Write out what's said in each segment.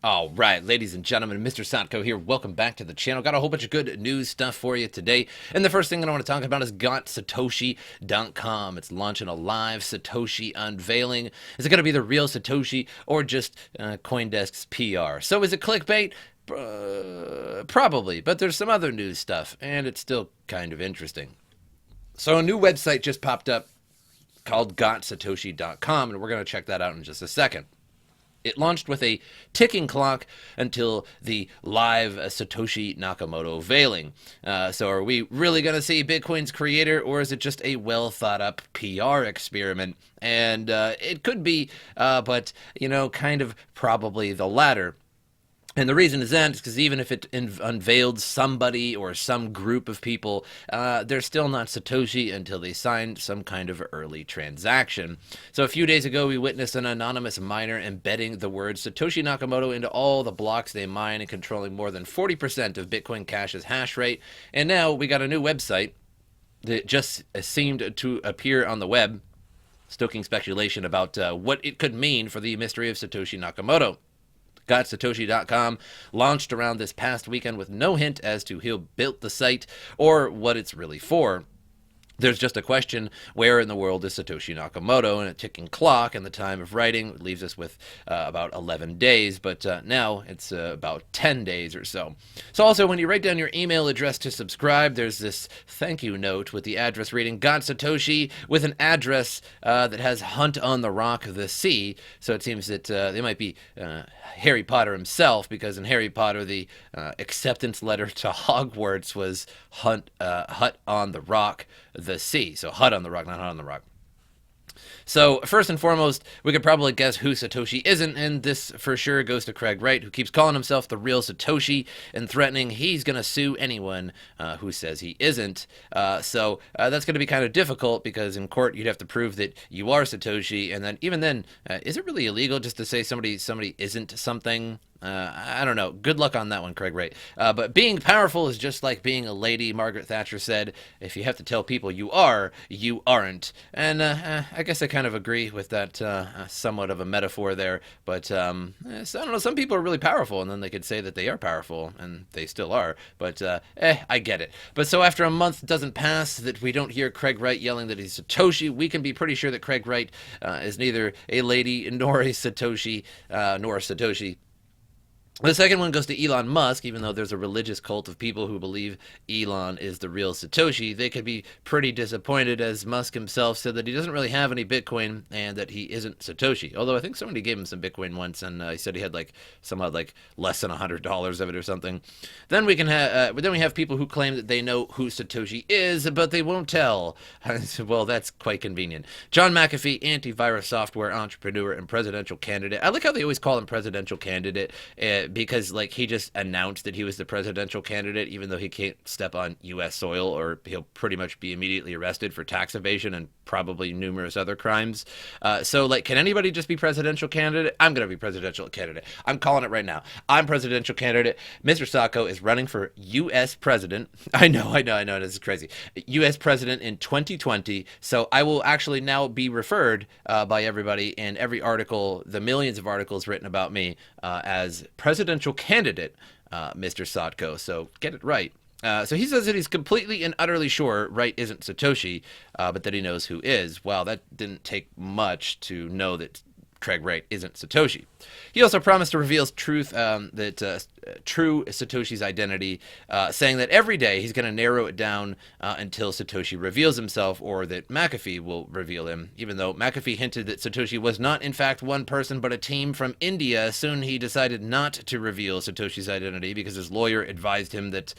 All right, ladies and gentlemen, MrSotko here. Welcome back to the channel. Got a whole bunch of good news stuff for you today. And the first thing that I want to talk about is GotSatoshi.com. It's launching a live Satoshi unveiling. Is it going to be the real Satoshi or just CoinDesk's PR? So is it clickbait? Probably, but there's some other news stuff, and it's still kind of interesting. So a new website just popped up called GotSatoshi.com, and we're going to check that out in just a second. It launched with a ticking clock until the live Satoshi Nakamoto veiling. So are we really going to see Bitcoin's creator, or is it just a well-thought-up PR experiment? And it could be, but, kind of probably the latter. And the reason is that because even if it unveiled somebody or some group of people, they're still not Satoshi until they signed some kind of early transaction. So a few days ago, we witnessed an anonymous miner embedding the word Satoshi Nakamoto into all the blocks they mine and controlling more than 40% of Bitcoin Cash's hash rate. And now we got a new website that just seemed to appear on the web, stoking speculation about what it could mean for the mystery of Satoshi Nakamoto. GotSatoshi.com launched around this past weekend with no hint as to who built the site or what it's really for. There's just a question, where in the world is Satoshi Nakamoto? And a ticking clock, and the time of writing leaves us with about 11 days, but now it's about 10 days or so. So also, when you write down your email address to subscribe, there's this thank you note with the address reading GotSatoshi with an address that has Hunt on the Rock of the Sea. So it seems that they might be Harry Potter himself, because in Harry Potter, the acceptance letter to Hogwarts was Hut on the Rock, the sea. So Hut on the Rock, not Hut on the Rock. So first and foremost, we could probably guess who Satoshi isn't, and this for sure goes to Craig Wright, who keeps calling himself the real Satoshi and threatening he's going to sue anyone who says he isn't. So that's going to be kind of difficult, because in court you'd have to prove that you are Satoshi, and then even then, is it really illegal just to say somebody isn't something? I don't know. Good luck on that one, Craig Wright. But being powerful is just like being a lady, Margaret Thatcher said. If you have to tell people you are, you aren't. And I guess I kind of agree with that somewhat of a metaphor there. But so, I don't know. Some people are really powerful, and then they could say that they are powerful, and they still are. But I get it. But so after a month doesn't pass that we don't hear Craig Wright yelling that he's Satoshi, we can be pretty sure that Craig Wright is neither a lady nor a Satoshi, nor a Satoshi. The second one goes to Elon Musk. Even though there's a religious cult of people who believe Elon is the real Satoshi, they could be pretty disappointed, as Musk himself said that he doesn't really have any Bitcoin and that he isn't Satoshi. Although I think somebody gave him some Bitcoin once, and he said he had somehow less than $100 of it or something. Then we have people who claim that they know who Satoshi is, but they won't tell. Well, that's quite convenient. John McAfee, antivirus software entrepreneur and presidential candidate. I like how they always call him presidential candidate. Because he just announced that he was the presidential candidate, even though he can't step on U.S. soil, or he'll pretty much be immediately arrested for tax evasion and probably numerous other crimes. So can anybody just be presidential candidate? I'm going to be presidential candidate. I'm calling it right now. I'm presidential candidate. MrSotko is running for U.S. president. I know, this is crazy. U.S. president in 2020. So I will actually now be referred by everybody in every article, the millions of articles written about me, as presidential candidate, MrSotko. So get it right. So he says that he's completely and utterly sure Wright isn't Satoshi, but that he knows who is. Wow, that didn't take much to know that Craig Wright isn't Satoshi. He also promised to reveal true Satoshi's identity, saying that every day he's going to narrow it down until Satoshi reveals himself, or that McAfee will reveal him. Even though McAfee hinted that Satoshi was not in fact one person but a team from India, soon he decided not to reveal Satoshi's identity because his lawyer advised him that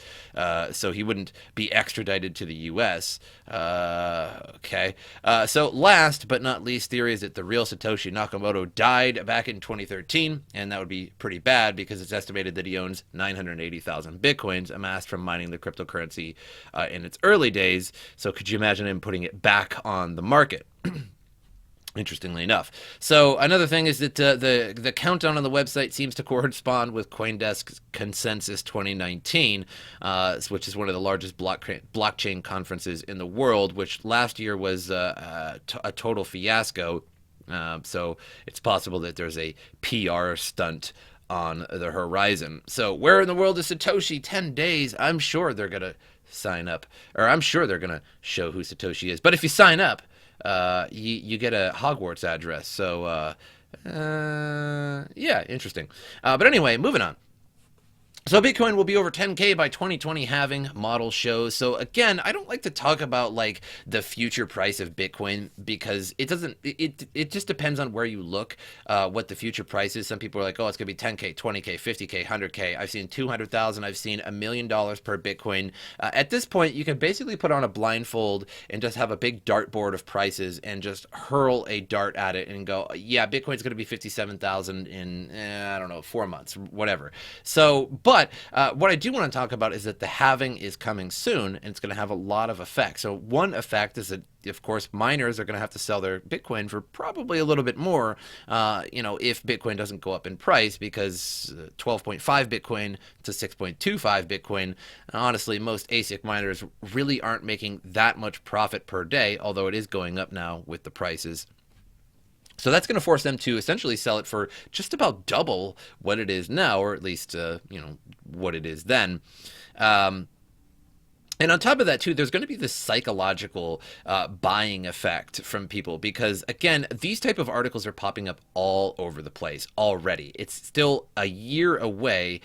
so he wouldn't be extradited to the U.S. Okay. So last but not least, theory is that the real Satoshi Nakamoto died back in 2013, and that would be pretty bad because it's estimated that he owns 980,000 bitcoins amassed from mining the cryptocurrency in its early days. So could you imagine him putting it back on the market? Interestingly enough. So another thing is that the countdown on the website seems to correspond with CoinDesk's Consensus 2019, which is one of the largest blockchain conferences in the world, which last year was a total fiasco. So it's possible that there's a PR stunt on the horizon. So where in the world is Satoshi? 10 days. I'm sure they're going to sign up, or I'm sure they're going to show who Satoshi is. But if you sign up, you get a Hogwarts address. So, yeah, interesting. But anyway, moving on. So Bitcoin will be over 10K by 2020 halving, model shows. So again, I don't like to talk about like the future price of Bitcoin because it doesn't, it just depends on where you look, what the future price is. Some people are like, oh, it's going to be 10K, 20K, 50K, 100K. I've seen 200,000. I've seen $1 million per Bitcoin. At this point, you can basically put on a blindfold and just have a big dartboard of prices and just hurl a dart at it and go, yeah, Bitcoin's going to be 57,000 in, I don't know, 4 months, whatever. So, but what I do want to talk about is that the halving is coming soon, and it's going to have a lot of effects. So one effect is that, of course, miners are going to have to sell their Bitcoin for probably a little bit more, if Bitcoin doesn't go up in price, because 12.5 Bitcoin to 6.25 Bitcoin, honestly, most ASIC miners really aren't making that much profit per day, although it is going up now with the prices. So that's going to force them to essentially sell it for just about double what it is now, or at least, what it is then. And on top of that, too, there's going to be this psychological buying effect from people because, again, these type of articles are popping up all over the place already. It's still a year away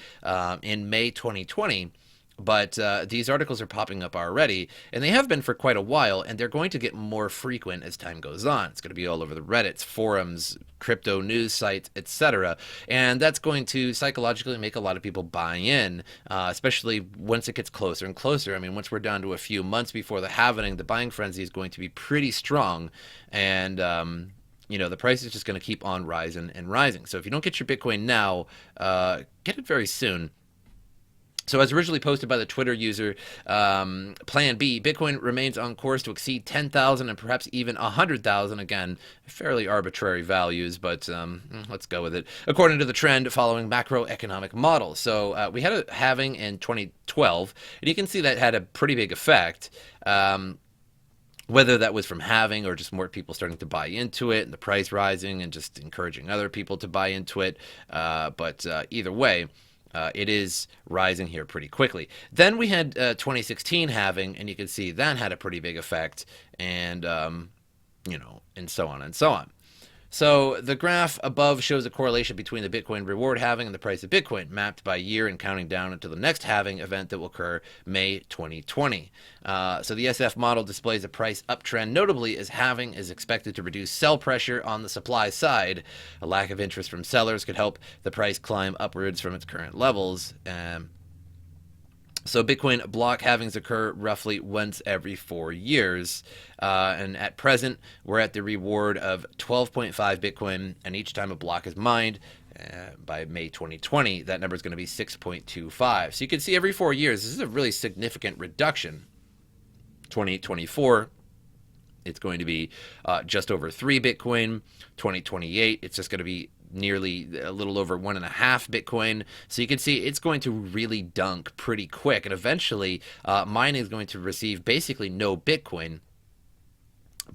in May 2020. But these articles are popping up already, and they have been for quite a while, and they're going to get more frequent as time goes on. It's going to be all over the Reddits, forums, crypto news sites, etc. And that's going to psychologically make a lot of people buy in, especially once it gets closer and closer. I mean, once we're down to a few months before the halving, the buying frenzy is going to be pretty strong, and the price is just going to keep on rising and rising. So if you don't get your Bitcoin now, get it very soon. So as originally posted by the Twitter user Plan B, Bitcoin remains on course to exceed 10,000 and perhaps even 100,000. Again, fairly arbitrary values, but let's go with it. According to the trend following macroeconomic models. So we had a halving in 2012, and you can see that had a pretty big effect. Whether that was from halving or just more people starting to buy into it and the price rising and just encouraging other people to buy into it. But either way, it is rising here pretty quickly. Then we had 2016 halving, and you can see that had a pretty big effect, and and so on and so on. So the graph above shows a correlation between the Bitcoin reward halving and the price of Bitcoin, mapped by year and counting down until the next halving event that will occur May 2020. So the SF model displays a price uptrend, notably as halving is expected to reduce sell pressure on the supply side. A lack of interest from sellers could help the price climb upwards from its current levels. So Bitcoin block halvings occur roughly once every 4 years. And at present, we're at the reward of 12.5 Bitcoin. And each time a block is mined, by May 2020, that number is going to be 6.25. So you can see every 4 years, this is a really significant reduction. 2024, it's going to be just over 3 Bitcoin. 2028, it's just going to be nearly a little over 1.5 Bitcoin. So you can see it's going to really dunk pretty quick, and eventually mining is going to receive basically no Bitcoin.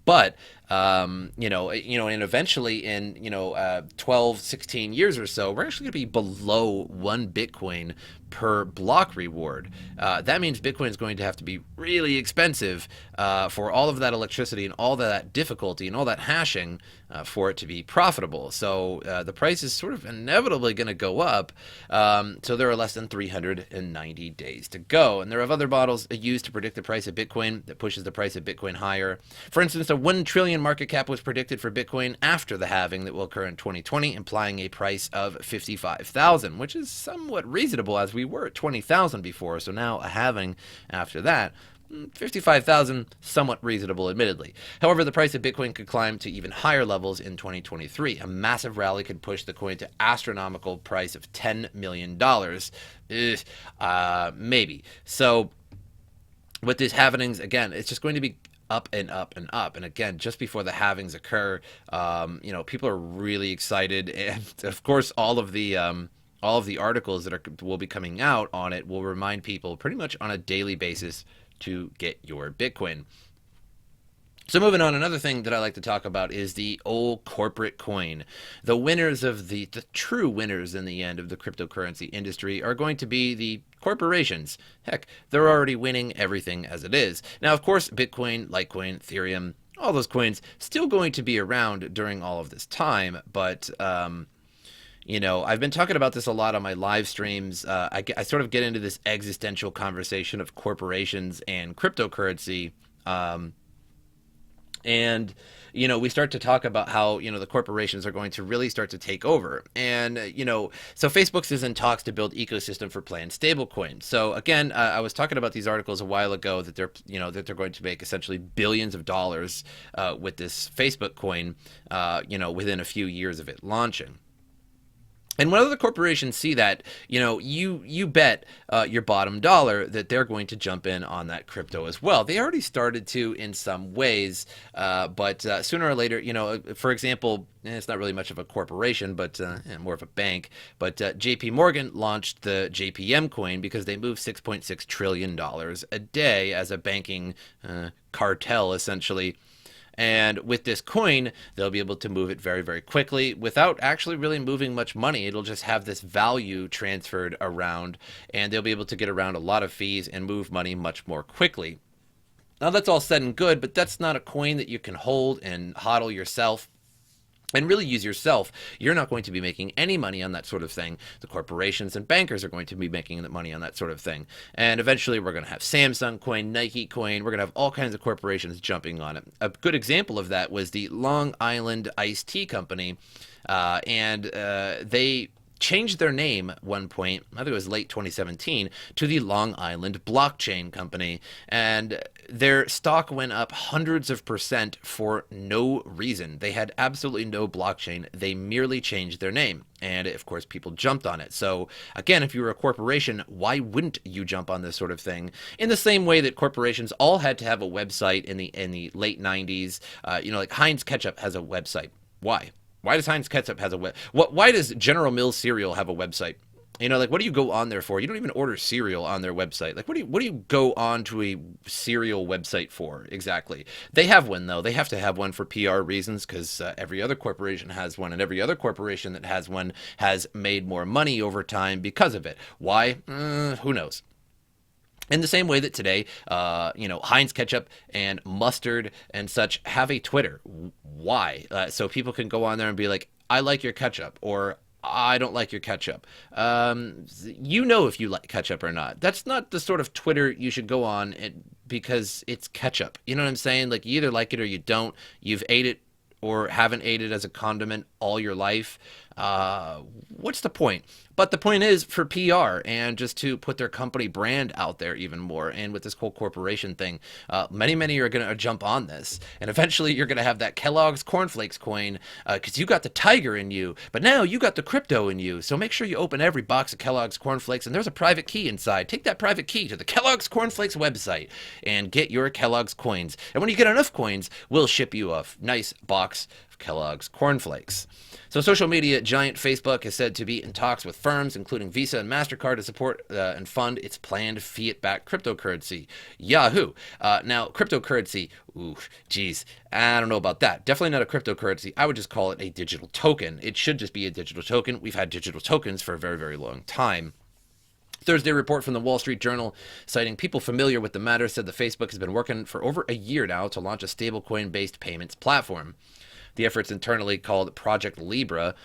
But and eventually in 12, 16 years or so, we're actually going to be below 1 Bitcoin per block reward. That means Bitcoin is going to have to be really expensive for all of that electricity and all that difficulty and all that hashing for it to be profitable. So the price is sort of inevitably going to go up. So there are less than 390 days to go. And there are other models used to predict the price of Bitcoin that pushes the price of Bitcoin higher. For instance, a 1 trillion market cap was predicted for Bitcoin after the halving that will occur in 2020, implying a price of 55,000, which is somewhat reasonable as we were at 20,000 before. So now a halving after that, 55,000, somewhat reasonable, admittedly. However, the price of Bitcoin could climb to even higher levels in 2023. A massive rally could push the coin to astronomical price of $10 million. Maybe. So with these halvings, again, it's just going to be up and up and up. And again, just before the halvings occur, people are really excited. And of course, all of the articles that will be coming out on it will remind people pretty much on a daily basis to get your Bitcoin. So moving on, another thing that I like to talk about is the old corporate coin. The winners of the true winners in the end of the cryptocurrency industry are going to be the corporations. Heck, they're already winning everything as it is. Now, of course, Bitcoin, Litecoin, Ethereum, all those coins still going to be around during all of this time, but I've been talking about this a lot on my live streams. I sort of get into this existential conversation of corporations and cryptocurrency. And we start to talk about how the corporations are going to really start to take over. And so Facebook's is in talks to build ecosystem for planned stablecoins. So again, I was talking about these articles a while ago that they're going to make essentially billions of dollars with this Facebook coin within a few years of it launching. And when other corporations see that, you bet your bottom dollar that they're going to jump in on that crypto as well. They already started to in some ways, but sooner or later, for example, it's not really much of a corporation, but more of a bank. But JP Morgan launched the JPM coin because they move $6.6 trillion a day as a banking cartel, essentially. And with this coin, they'll be able to move it very, very quickly without actually really moving much money. It'll just have this value transferred around, and they'll be able to get around a lot of fees and move money much more quickly. Now, that's all said and good, but that's not a coin that you can hold and hodl yourself and really use yourself. You're not going to be making any money on that sort of thing. The corporations and bankers are going to be making the money on that sort of thing. And eventually we're going to have Samsung coin, Nike coin. We're going to have all kinds of corporations jumping on it. A good example of that was the Long Island Iced Tea Company. And they changed their name at one point, I think it was late 2017, to the Long Island Blockchain Company. And their stock went up hundreds of percent for no reason. They had absolutely no blockchain. They merely changed their name. And of course, people jumped on it. So again, if you were a corporation, why wouldn't you jump on this sort of thing? In the same way that corporations all had to have a website in the late 90s, like Heinz Ketchup has a website. Why? Why does Heinz Ketchup has a web? Why does General Mills cereal have a website? What do you go on there for? You don't even order cereal on their website. What do you go on to a cereal website for exactly? They have one though. They have to have one for PR reasons because every other corporation has one, and every other corporation that has one has made more money over time because of it. Why? Who knows? In the same way that today, Heinz Ketchup and mustard and such have a Twitter. Why? So people can go on there and be like, I like your ketchup, or I don't like your ketchup. If you like ketchup or not. That's not the sort of Twitter you should go on because it's ketchup. You know what I'm saying? Like, you either like it or you don't. You've ate it or haven't ate it as a condiment all your life. What's the point? But the point is for PR and just to put their company brand out there even more. And with this whole corporation thing, many are going to jump on this. And eventually you're going to have that Kellogg's Cornflakes coin because you got the tiger in you. But now you got the crypto in you. So make sure you open every box of Kellogg's Cornflakes and there's a private key inside. Take that private key to the Kellogg's Cornflakes website and get your Kellogg's coins. And when you get enough coins, we'll ship you a nice box of Kellogg's Cornflakes. So social media giant Facebook is said to be in talks with firms, including Visa and MasterCard, to support and fund its planned fiat-backed cryptocurrency. Yahoo! Now, cryptocurrency, geez, I don't know about that. Definitely not a cryptocurrency. I would just call it a digital token. It should just be a digital token. We've had digital tokens for a very, very long time. Thursday report from the Wall Street Journal, citing people familiar with the matter, said that Facebook has been working for over a year now to launch a stablecoin-based payments platform. The efforts internally called Project Libra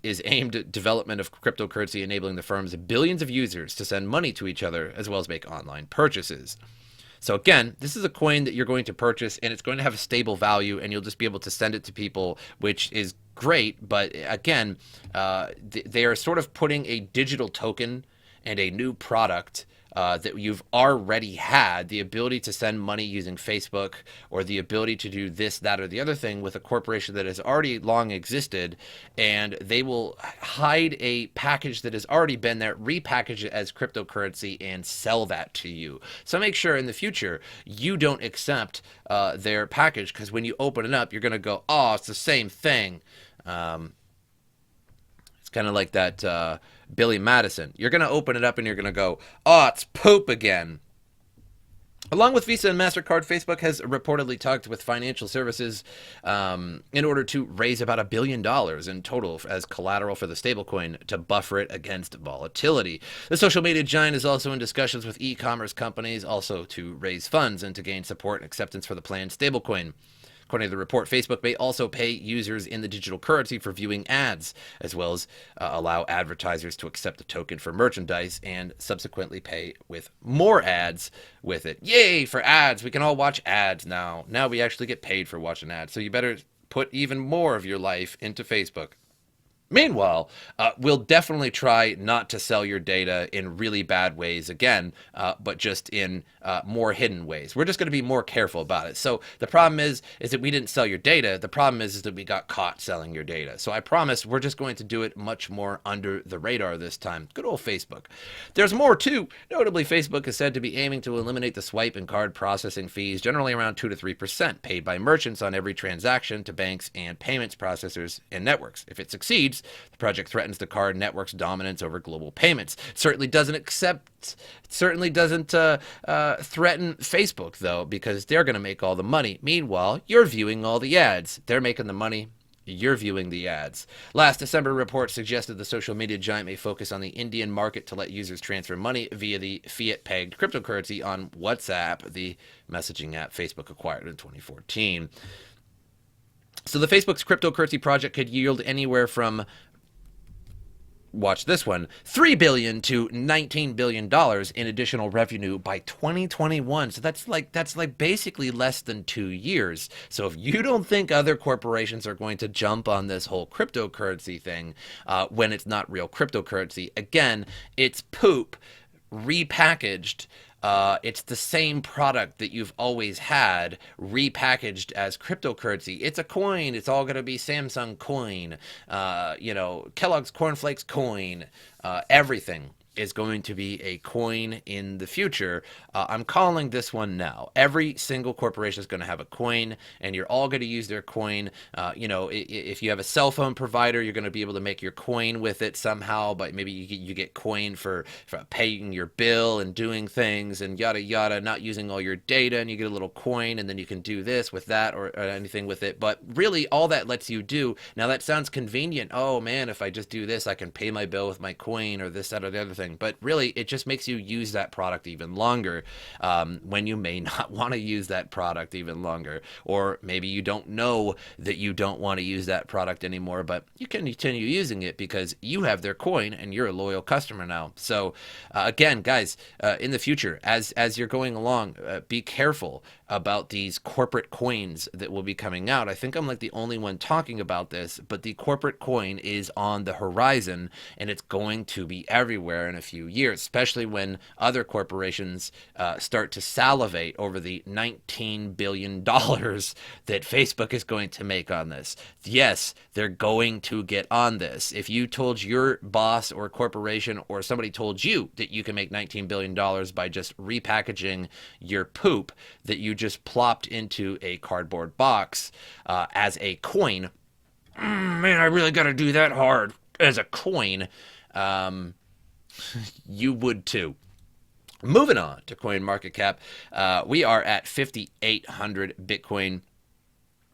is aimed at development of cryptocurrency, enabling the firm's billions of users to send money to each other as well as make online purchases. So again, this is a coin that you're going to purchase and it's going to have a stable value and you'll just be able to send it to people, which is great. But again, they are sort of putting a digital token and a new product that you've already had, the ability to send money using Facebook or the ability to do this, that, or the other thing with a corporation that has already long existed, and they will hide a package that has already been there, repackage it as cryptocurrency, and sell that to you. So make sure in the future you don't accept their package, because when you open it up, you're going to go, oh, it's the same thing. It's kind of like that Billy Madison. You're going to open it up and you're going to go, oh, it's poop again. Along with Visa and MasterCard, Facebook has reportedly talked with financial services in order to raise about $1 billion in total as collateral for the stablecoin to buffer it against volatility. The social media giant is also in discussions with e-commerce companies also to raise funds and to gain support and acceptance for the planned stablecoin. According to the report, Facebook may also pay users in the digital currency for viewing ads, as well as allow advertisers to accept the token for merchandise and subsequently pay with more ads with it. Yay for ads! We can all watch ads now. Now we actually get paid for watching ads. So you better put even more of your life into Facebook. Meanwhile, we'll definitely try not to sell your data in really bad ways again, but just in more hidden ways. We're just going to be more careful about it. So the problem is that we didn't sell your data. The problem is that we got caught selling your data. So I promise we're just going to do it much more under the radar this time. Good old Facebook. There's more too. Notably, Facebook is said to be aiming to eliminate the swipe and card processing fees, generally around 2 to 3% paid by merchants on every transaction to banks and payments processors and networks. If it succeeds, the project threatens the card network's dominance over global payments. It certainly doesn't threaten Facebook, though, because they're going to make all the money. Meanwhile, you're viewing all the ads. They're making the money. You're viewing the ads. Last December, report suggested the social media giant may focus on the Indian market to let users transfer money via the fiat-pegged cryptocurrency on WhatsApp, the messaging app Facebook acquired in 2014. So the Facebook's cryptocurrency project could yield anywhere from, watch this one, $3 billion to $19 billion in additional revenue by 2021. So that's like basically less than 2 years. So if you don't think other corporations are going to jump on this whole cryptocurrency thing when it's not real cryptocurrency, again, it's poop repackaged. It's the same product that you've always had, repackaged as cryptocurrency. It's a coin. It's all going to be Samsung coin, Kellogg's Cornflakes coin, everything is going to be a coin in the future. I'm calling this one now. Every single corporation is going to have a coin, and you're all going to use their coin. If you have a cell phone provider, you're going to be able to make your coin with it somehow, but maybe you get coin for paying your bill and doing things and yada yada, not using all your data, and you get a little coin, and then you can do this with that or anything with it. But really, all that lets you do, now that sounds convenient. Oh man, if I just do this, I can pay my bill with my coin or this, that, or the other thing. But really, it just makes you use that product even longer when you may not want to use that product even longer. Or maybe you don't know that you don't want to use that product anymore, but you can continue using it because you have their coin and you're a loyal customer now. So again, guys, in the future, as you're going along, be careful about these corporate coins that will be coming out. I think I'm like the only one talking about this, but the corporate coin is on the horizon and it's going to be everywhere in a few years, especially when other corporations start to salivate over the $19 billion that Facebook is going to make on this. Yes, they're going to get on this. If you told your boss or corporation or somebody told you that you can make $19 billion by just repackaging your poop that you just plopped into a cardboard box as a coin, man, I really got to do that hard as a coin. You would too. Moving on to CoinMarketCap, we are at 5,800 Bitcoin.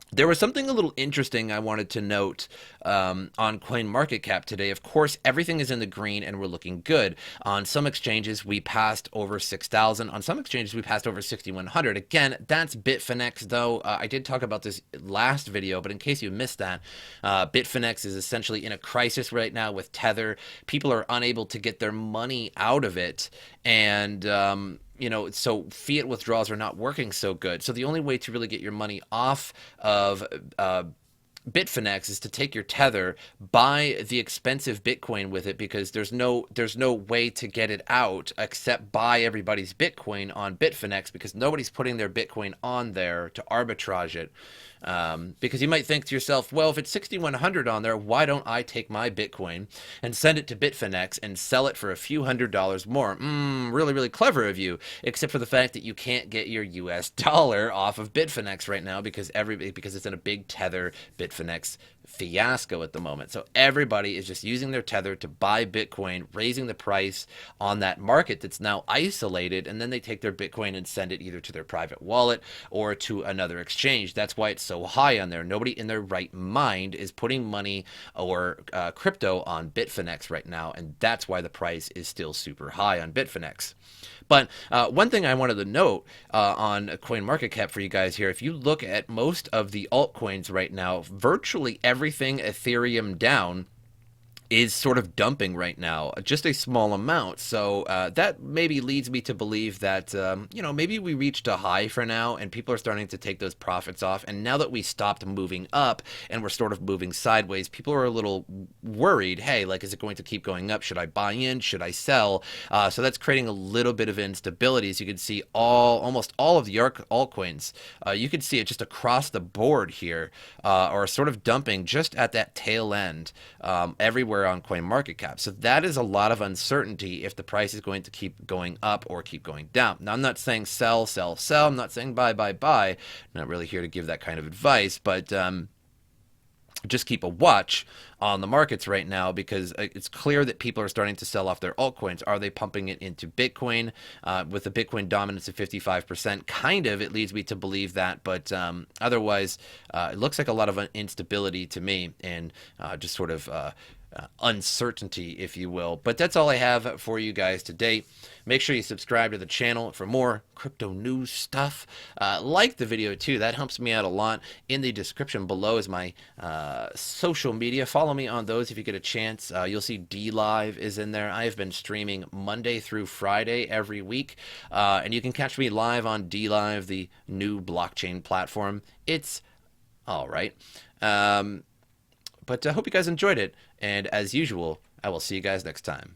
There was something a little interesting I wanted to note on CoinMarketCap today. Of course, everything is in the green and we're looking good. On some exchanges, we passed over 6,000. On some exchanges, we passed over 6,100. Again, that's Bitfinex, though. I did talk about this last video, but in case you missed that, Bitfinex is essentially in a crisis right now with Tether. People are unable to get their money out of it, and so fiat withdrawals are not working so good. So the only way to really get your money off of Bitfinex is to take your Tether, buy the expensive Bitcoin with it, because there's no way to get it out except buy everybody's Bitcoin on Bitfinex, because nobody's putting their Bitcoin on there to arbitrage it. Because you might think to yourself, well, if it's 6,100 on there, why don't I take my Bitcoin and send it to Bitfinex and sell it for a few $100s more? Really, really clever of you, except for the fact that you can't get your US dollar off of Bitfinex right now because it's in a big Tether Bitfinex fiasco at the moment. So everybody is just using their tether to buy Bitcoin, raising the price on that market that's now isolated, and then they take their Bitcoin and send it either to their private wallet or to another exchange. That's why it's so high on there. Nobody in their right mind is putting money or crypto on Bitfinex right now, and that's why the price is still super high on Bitfinex. But one thing I wanted to note on CoinMarketCap for you guys here, if you look at most of the altcoins right now, virtually everything Ethereum down is sort of dumping right now, just a small amount. So that maybe leads me to believe that, maybe we reached a high for now and people are starting to take those profits off. And now that we stopped moving up and we're sort of moving sideways, people are a little worried. Hey, like, is it going to keep going up? Should I buy in? Should I sell? So that's creating a little bit of instability. As you can see, almost all of the altcoins, you can see it just across the board here, are sort of dumping just at that tail end everywhere on CoinMarketCap. So that is a lot of uncertainty if the price is going to keep going up or keep going down. Now, I'm not saying sell, sell, sell. I'm not saying buy, buy, buy. I'm not really here to give that kind of advice, but just keep a watch on the markets right now, because it's clear that people are starting to sell off their altcoins. Are they pumping it into Bitcoin? With a Bitcoin dominance of 55%, kind of, it leads me to believe that, but otherwise, it looks like a lot of instability to me, and just sort of uncertainty, if you will. But that's all I have for you guys today. Make sure you subscribe to the channel for more crypto news stuff. Like the video too, that helps me out a lot. In the description below is my social media. Follow me on those if you get a chance. You'll see DLive is in there. I have been streaming Monday through Friday every week, and you can catch me live on DLive, the new blockchain platform. It's all right. But I hope you guys enjoyed it, and as usual, I will see you guys next time.